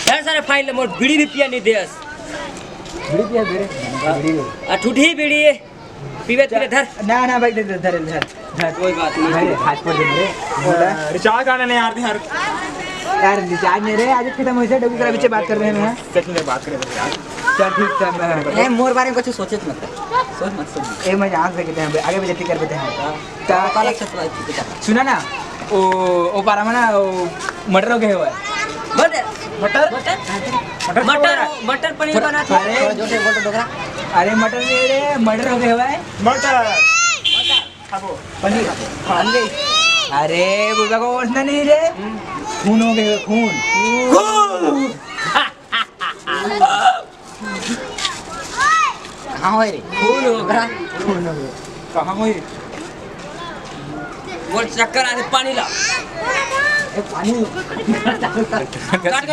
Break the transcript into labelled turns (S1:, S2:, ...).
S1: यार सारे फाइल मोर बीड़ी भी पिया नहीं देस
S2: बीड़ी पिया बेरे
S1: आ ठूठी बीड़ी पीवे तेरे धर
S2: ना ना भाई धर धर धर
S1: कोई बात नहीं
S2: भाई हाथ पर दे मेरे
S3: रिचार्ज आने नहीं यार
S2: यार रिचार्ज नहीं रे आज खत्म हो से डब्बू के पीछे बात कर रहे हैं
S3: सच में बात करें यार
S2: चल ठीक है
S1: ए मोर बारे में कुछ सोचे मत सोच मत सोच
S2: ए मैं यहाँ से कहते हैं आगे भी जल्दी कर देते हैं
S1: तो काला छत
S2: सुना ना ओ पारा में ना मटर हो गए हुआ है
S1: मटर मटर मटर पनीर बना था जोटे बोल डोगरा
S2: अरे मटर नहीं रे मटर हो गए हुआ है
S3: मटर खाबो
S2: पनीर अरे बुढ़ा को ओढ़ना नहीं रे खून हो गए खून
S1: कहाँ हो रे खून होगा
S2: खून हो गए
S3: कहाँ हुई
S1: बोल चक्कर आते पानी ला
S2: पानी
S1: काट